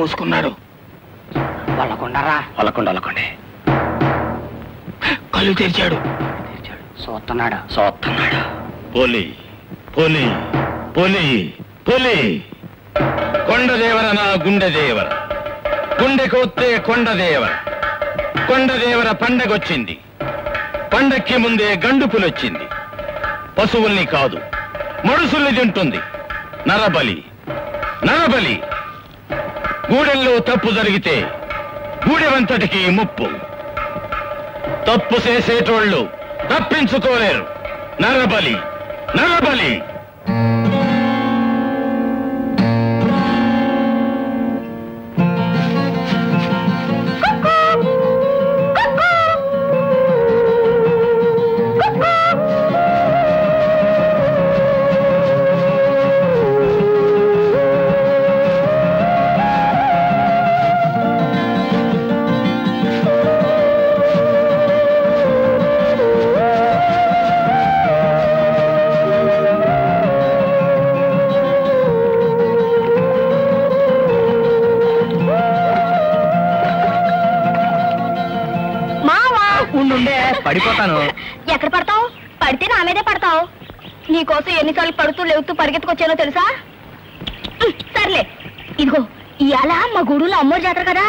మూసుకున్నాడు. వాళ్ళకుండరా? వాళ్ళకుండే. కళ్ళు తెరిచాడు. చూస్తున్నాడు. పోలి పోలి పోలి పోలి. కొండదేవర నా గుండెదేవర, గుండెకొత్తే కొండదేవర. కొండదేవర పండగొచ్చింది. పండక్కి ముందే గండు పులొచ్చింది. పశువుల్ని కాదు మనుషుల్ని తింటుంది. నరబలి నరబలి. గూడెల్లో తప్పు జరిగితే గూడెవంతటికి ముప్పు. తప్పు చేసేటోళ్ళు తప్పించుకోలేరు. నరబలి నరబలి. పడిపోతాను. ఎక్కడ పడతావు? పడితే నా మీదే పడతావు. నీకోసం ఎన్నిసార్లు పడుతూ లేవుతూ పరిగెత్తుకొచ్చానో తెలుసా? సర్లే, ఇదిగో ఇవాళ మా గూడులో అమ్మోరు జాతర కదా,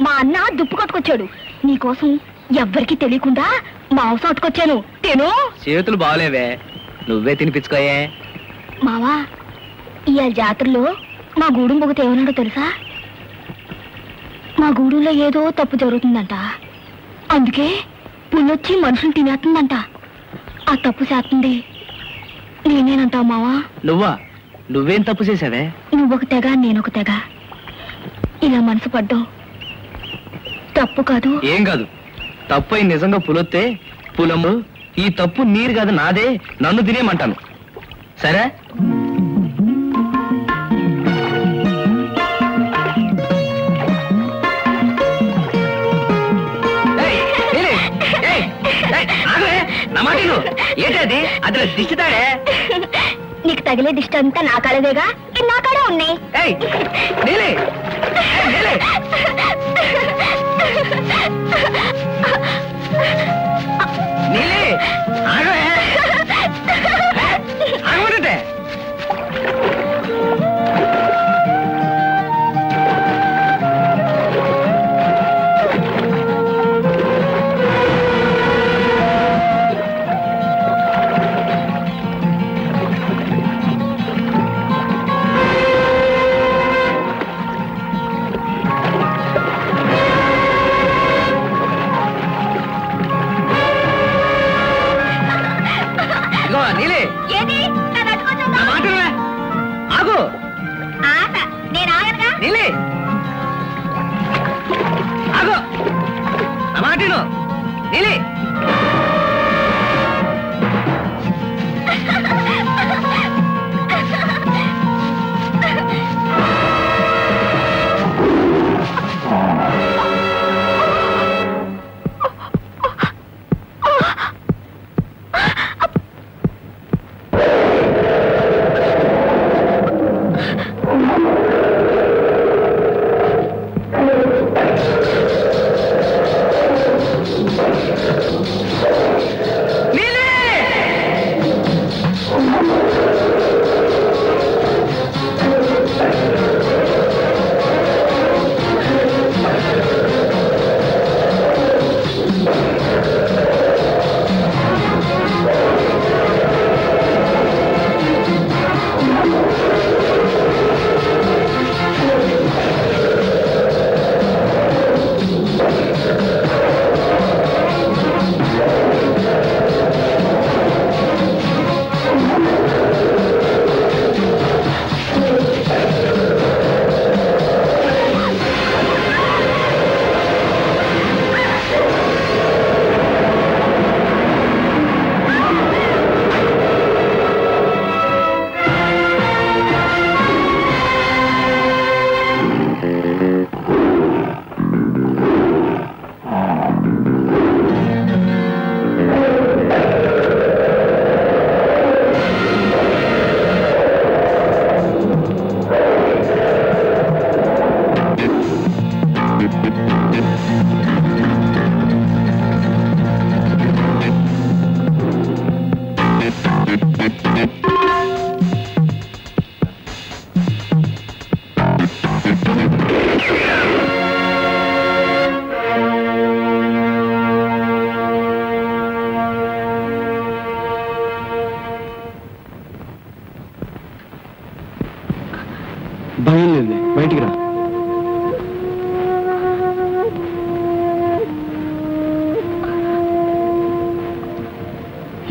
మా అన్న దుప్పు కట్టుకొచ్చాడు. నీకోసం ఎవ్వరికి తెలియకుండా మాంసం అట్టుకొచ్చాను. తిను. చేతులు బాగలేవే, నువ్వే తినిపించుకోయే. మావా, ఇవాళ జాతరలో మా గూడు మొగత ఏమన్నాడో తెలుసా? మా గూడులో ఏదో తప్పు జరుగుతుందంట, అందుకే పుల్లొచ్చి మనుషులు తినేస్తుందంట. ఆ తప్పు చేస్తుంది నేనేనంటావు మావా? నువ్వేం తప్పు చేసావే? నువ్వొక తెగ నేనొక తెగ. ఇలా మనసు పడ్డావు తప్పు కాదు. ఏం కాదు, తప్పు అయి నిజంగా పులొత్తే పులము. ఈ తప్పు నీరు కాదు నాదే, నన్ను తినేమంటాను. సరే? ఏంటది? అదిలో దిష్టితాడే. నీకు తగిలే దిష్టి అంతా నా కాడదేగా, నా కాడే ఉన్నాయి.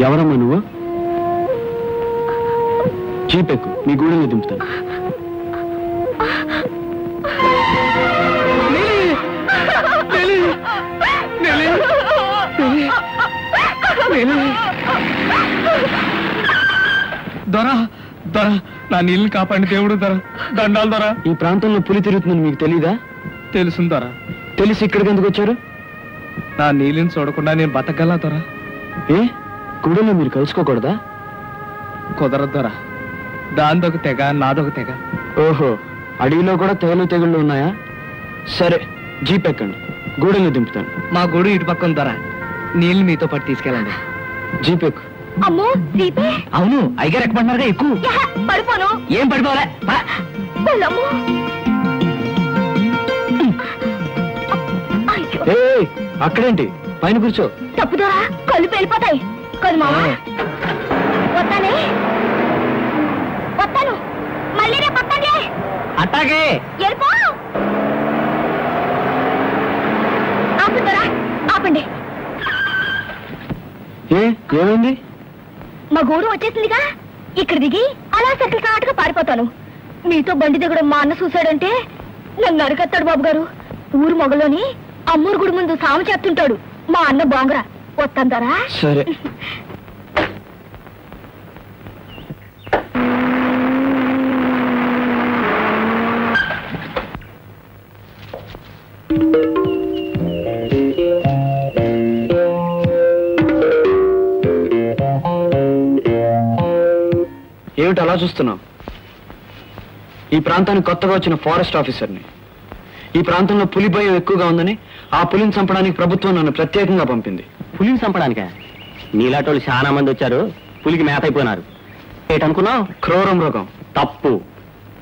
ఎవరమ్మా నువ్వు? చీపెక్కు, నీ గూడెల్లో దింపుతాను. దొరా దొరా, నా నీళ్ళని కాపాడి దేవుడు దొరా, దండాలు దొరా. ఈ ప్రాంతంలో పులి తిరుగుతుందని మీకు తెలీదా? తెలుసు దొరా. తెలిసి ఇక్కడికి ఎందుకు వచ్చారు? నా నీళ్ళని చూడకుండా నేను బతకగలా దొరా. ఏ గూడెల్లో మీరు కలుసుకోకూడదా? కుదరదు దొరా. దాందొక తెగ, నాదొక తెగ. ఓహో, అడవిలో కూడా తెగుళ్ళు ఉన్నాయా? సరే, జీప్ ఎక్కండి, గూడెల్లో దింపుతాను. మా గూడు ఇటు పక్కన దొరా. నీళ్ళు మీతో పాటు తీసుకెళ్ళండి. జీప్ ఎక్కు. అమ్మో జీపే. అవును, అయ్యగారు ఎక్కమంటున్నారుగా, ఎక్కువ. పడిపోను. ఏం పడిపోలే. ఏ అక్కడేంటి, పైన కూర్చో. తప్పుదోరా, కళ్ళు పేలిపోతాయి కదా మావా. వస్తానే, వస్తాను, మళ్ళీ రేపు వస్తానే. అట్టాగే వెళ్ళిపో. ఆపుతారా, ఆపండి. ఏమైంది? మా గూడు వచ్చేసిందిగా, ఇక్కడ దిగి అలా సెటిల్ కాటుగా పారిపోతాను. మీతో బండి దిగడం మా అన్న చూశాడంటే నన్ను అరికెత్తాడు బాబు గారు. ఊరు మొగలోని అమ్మూరు గుడి ముందు సాము చేస్తుంటాడు మా అన్న బాంగరా. వస్తాంటారా? సరే. ఏమిటి అలా చూస్తున్నావు? ఈ ప్రాంతానికి కొత్తగా వచ్చిన ఫారెస్ట్ ఆఫీసర్ని. ఈ ప్రాంతంలో పులి భయం ఎక్కువగా ఉందని ఆ పులిని చంపడానికి ప్రభుత్వం నన్ను ప్రత్యేకంగా పంపింది. పులిని చంపడానికా? నీలాటోళ్ళు చాలా మంది వచ్చారు, పులికి మేత అయిపోయినారు. ఏటనుకున్నావు? క్రూర మృగం.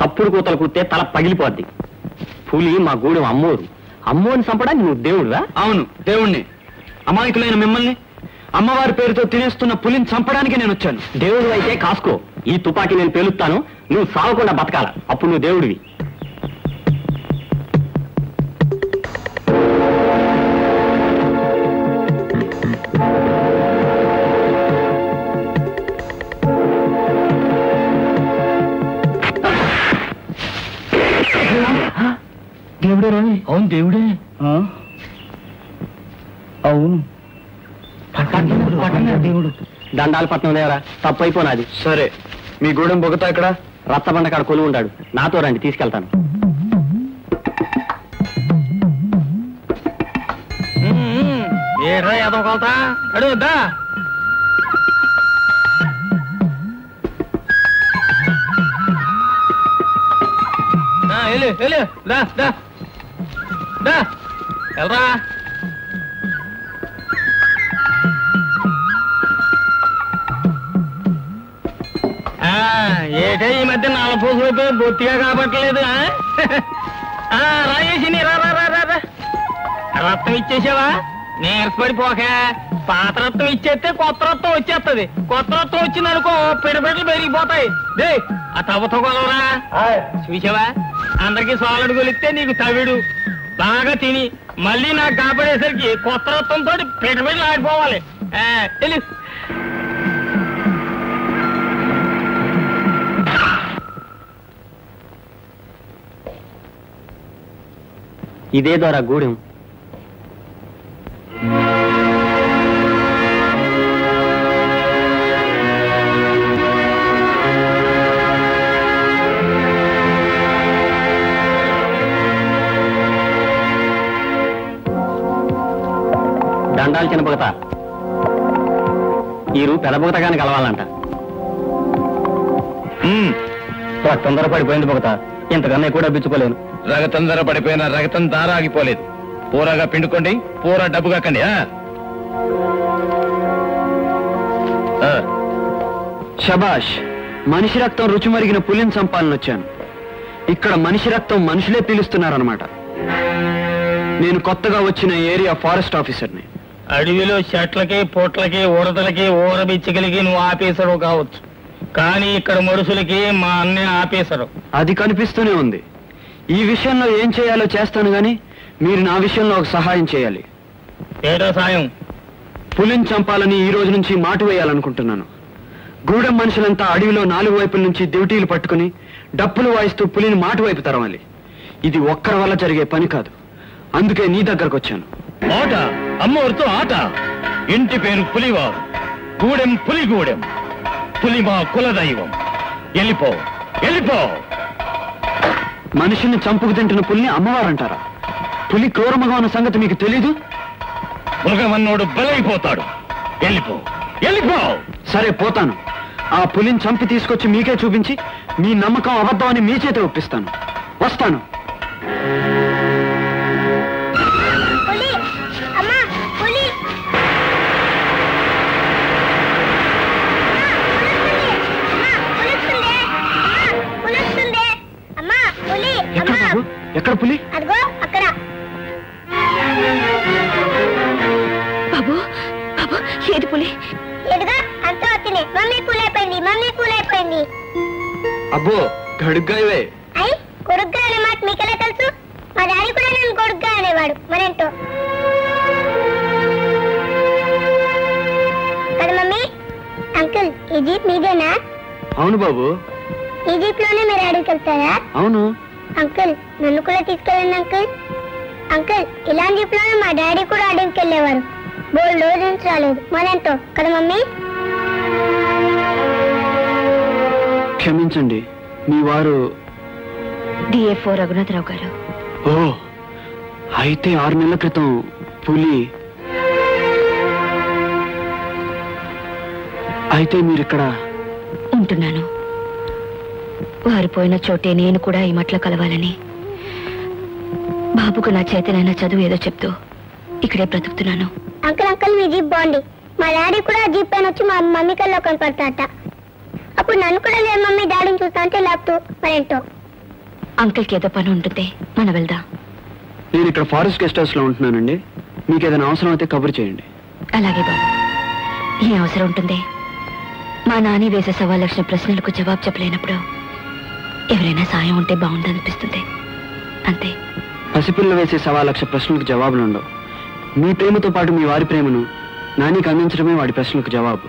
తప్పుడు కూతలు కూస్తే తల పగిలిపోద్ది. పులి మా గూడెం అమ్మోరు. అమ్మోని చంపడానికి నువ్వు దేవుడురా? అవును, దేవుణ్ణి. అమాయకులైన మిమ్మల్ని అమ్మవారి పేరుతో తినేస్తున్న పులిని చంపడానికి నేను వచ్చాను. దేవుడు అయితే కాసుకో. ఈ తుపాకీ నేను పేలుస్తాను, నువ్వు సావకుండా బతకాల. అప్పుడు నువ్వు దేవుడివి. దేవుడే రాని? అవును దేవుడే. అవును, దేవుడు. దండాలు పట్నం దేవరా, తప్పు అయిపోనాది. సరే, మీ గూడెం బొగతా ఇక్కడ రచ్చబండ కాడ కొలువు ఉంటాడు. నాతో రండి, తీసుకెళ్తాను. ఏడ్రా ఏదో కొలతా అడుగుద్దా? వెళ్ళరా. ఏటే ఈ మధ్య నల్లపూసలు అయిపోయి బొత్తిగా కాబట్టలేదు. రాయేసి రక్తం ఇచ్చేసావా? నీరసపడిపోక పాత రక్తం ఇచ్చేస్తే కొత్త రక్తం వచ్చేస్తుంది. కొత్త రక్తం వచ్చిందనుకో పిడపెట్లు పెరిగిపోతాయి. దే ఆ తవ్వతో కొలవరా. చూసావా, అందరికి సాలడు కొలిస్తే నీకు తవిడు. బాగా తిని మళ్ళీ నాకు కాపాడేసరికి కొత్త రక్తంతో పిడపెట్లు ఆడిపోవాలి. తెలు. ఇదే ద్వారా గూడెం. దండాలు చిన్న బొగత. ఈరు పెద్ద బొగతగానే కలవాలంట. తొందర పడిపోయింది బొగత, ఇంతకన్నా ఎక్కువ డబ్బిచ్చుకోలేను. రగతందర పడిపోయిన రగతం దార ఆగిపోలేదు. పూరగా పిండుకోండి, పూర డబ్బు కాకండి. శబాష్, మనిషి రక్తం రుచి మరిగిన పులిని చంపాలని వచ్చాను. ఇక్కడ మనిషి రక్తం మనుషులే పీలుస్తున్నారన్నమాట. నేను కొత్తగా వచ్చిన ఏరియా ఫారెస్ట్ ఆఫీసర్ని. అడవిలో చెట్లకి పొట్లకి ఉడతలకి ఊరబిచ్చగలిగి నువ్వు ఆఫీసరు కావచ్చు, కానీ ఇక్కడ మనుషులకి మా అన్నే ఆఫీసరు. అది కనిపిస్తూనే ఉంది. ఈ విషయంలో ఏం చేయాలో చేస్తాను గాని మీరు నా విషయంలో ఒక సహాయం చేయాలి. ఏటో సాయం? పులిని చంపాలని ఈ రోజు నుంచి మాటు వేయాలనుకుంటున్నాను. గూడెం మనుషులంతా అడవిలో 4 వైపుల నుంచి డ్యూటీలు పట్టుకుని డప్పులు వాయిస్తూ పులిని మాటు వైపు తరవాలి. ఇది ఒక్కరి వల్ల జరిగే పని కాదు. అందుకే నీ దగ్గరకు వచ్చాను. ఆట అమ్మవారితో ఆట. ఇంటి పేరు పులివారు, గూడెం పులిగూడెం. పులి మా కులదైవం. వెళ్ళిపో, వెళ్ళిపో. మనిషిని చంపుకు తింటున్న పులిని అమ్మవారంటారా? పులి క్రూరముగా ఉన్న సంగతి మీకు తెలీదు? మృగమన్నోడు బలైపోతాడు. వెళ్ళిపో, వెళ్ళిపో. సరే పోతాను. ఆ పులిని చంపి తీసుకొచ్చి మీకే చూపించి మీ నమ్మకం అబద్ధం అని మీ చేత ఒప్పిస్తాను. వస్తాను. పులి అమ్మా, పులి అమ్మా, పులి. ఎక్కడ బాబు? ఎక్కడ పులి? అదిగో అక్కడ. బాబు బాబు, ఏది పులి? ఎదుగా అంతా వచ్చినాయి. మమ్మీ కూలైపోయింది, మమ్మీ కూలైపోయింది. అబ్బో, గడుగ్గా ఇవే. అయ్యి, కొడుగ్గా అనే మాట మీకెలా తెలుసు? మా డాడీ కూడా నన్ను కొడుగ్గా అనేవాడు. మరేంటో కదా మమ్మీ. అంకుల్, ఈ జీప్ మీదేనా? అవును బాబు. ఈ జీప్ లోనే మీరు అడవికి వెళ్తారా? అవును. అంకుల్, నన్ను కూడా తీసుకెళ్ళండి అంకుల్. అంకుల్, ఇలాంటి జీప్ లోనే మా డాడీ కూడా అడవికి వెళ్ళేవారు. బోల్డ్ రోజు నుంచి రాలేదు. మరేంటో కదా మమ్మీ. క్షమించండి, మీ వారు డిఎఫ్ఓ రఘునాథరావు గారు. ఓ, అయితే 6 నెలల క్రితం పులి. అయితే మీరిక్కడ ఉంటున్నాను. వారు పోయిన చోటే నేను కూడా ఈ మట్ల కలవాలని, బాబుకు నా చేతనైనా చదువు ఏదో చెప్తూ ఇక్కడే బ్రతుకుతున్నాను. అంకుల్ అంకుల్, మీ జీప్ బాగుంది. మా డాడీ కూడా జీప్ పైన వచ్చి మా మమ్మీ కల్లో కనపడతాట. అప్పుడు నన్ను కూడా లేదు మమ్మీ డాడీని చూస్తా అంటే లేపుతూ. మరేంటో అంకుల్కి ఏదో పని ఉంటుంది, మనం వెళ్దాం. నేను ఇక్కడ ఫారెస్ట్ గెస్ట్ హౌస్ లో ఉంటున్నానండి. మీకు ఏదైనా అవసరం అయితే కబురు చేయండి. అలాగే బాబు. ఏ అవసరం ఉంటుంది? మా నాని వేసే 1,00,000 ప్రశ్నలకు జవాబు చెప్పలేనప్పుడు ఎవరైనా సాయం ఉంటే బాగుందనిపిస్తుంది, అంతే. పసిపిల్ల వేసే 1,00,000 ప్రశ్నలకు జవాబులు ఉండవు. మీ ప్రేమతో పాటు మీ వారి ప్రేమను నానికి అందించడమే వాడి ప్రశ్నలకు జవాబు.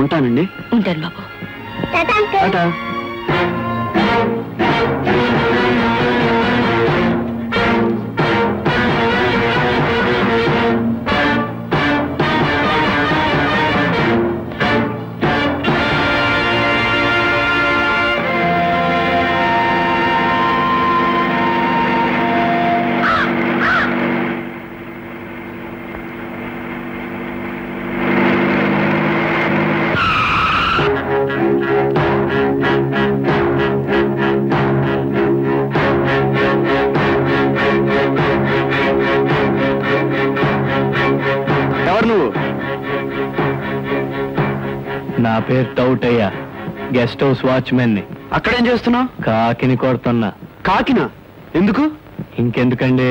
ఉంటానండి. ఉంటాను బాబు. టాటా. నా పేరు టౌటయ్య, గెస్ట్ హౌస్ వాచ్మెన్ ని. అక్కడేం చేస్తున్నావు? కాకిని కొడుతున్నా. కాకినా? ఎందుకు? ఇంకెందుకండి,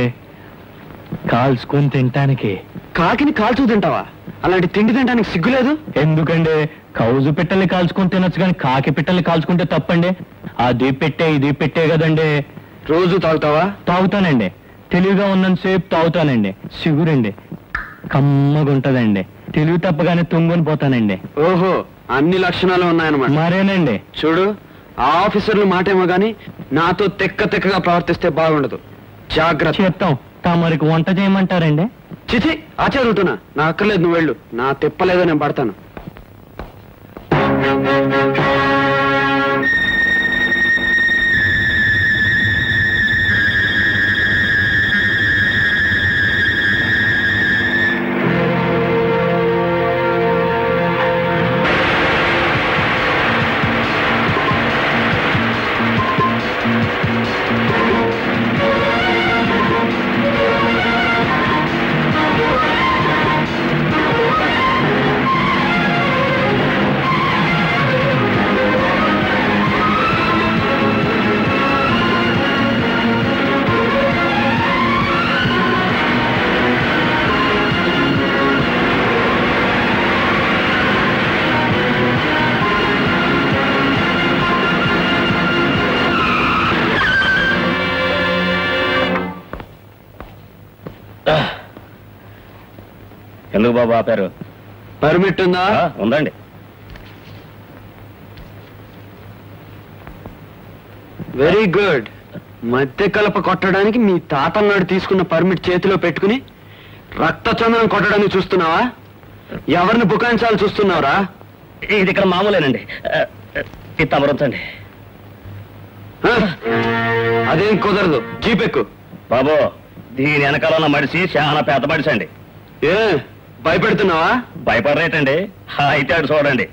కాల్చుకుని తింటానికి. కాకిని కాల్చు తింటావా? అలాంటి తిండి తినడానికి సిగ్గులేదు? ఎందుకండి, కౌజు పిట్టల్ని కాల్చుకొని తినొచ్చు కానీ కాకి పిట్టల్ని కాల్చుకుంటే తప్పండి. అది పెట్టే ఇది పెట్టే కదండి. రోజు తాగుతావా? తాగుతానండి. తెలివిగా ఉన్నంతసేపు తాగుతానండి. సిగురండి, కమ్మగుంటదండి. తెలివి తప్పగానే తుంగుని పోతానండి. ఓహో, అన్ని లక్షణాలు ఉన్నాయన్నమాట. మరేనండి. చూడు, ఆ ఆఫీసర్లు మాటేమో గాని నాతో తెక్కగా ప్రవర్తిస్తే బాగుండదు. జాగ్రత్త. చెప్తాం. తమరికి వంట చేయమంటారండి? చిచి, ఆచారుతున్నా. నా అక్కర్లేదు, నువ్వు వెళ్ళు. నా తిప్పలేదో నేను పడతాను. ఎందుకు బాబు ఆపారు? పర్మిట్ ఉందా? ఉందండి. Very good. మధ్య కలప కొట్టడానికి మీ తాతన్నాడు తీసుకున్న పర్మిట్ చేతిలో పెట్టుకుని రక్త చందనం కొట్టడానికి చూస్తున్నావా? ఎవరిని బుకాయించాలి చూస్తున్నావురా? ఇది ఇక్కడ మామూలేనండి. ఇది తమరొచ్చండి. అదేం కుదరదు. జీపెక్కు. బాబు, దీని వెనకాల ఉన్న మడిసి చాలా పెద్ద మడిసి అండి. ఏ భయపెడుతున్నావా? భయపడరేటండి. అయితే అటు చూడండి.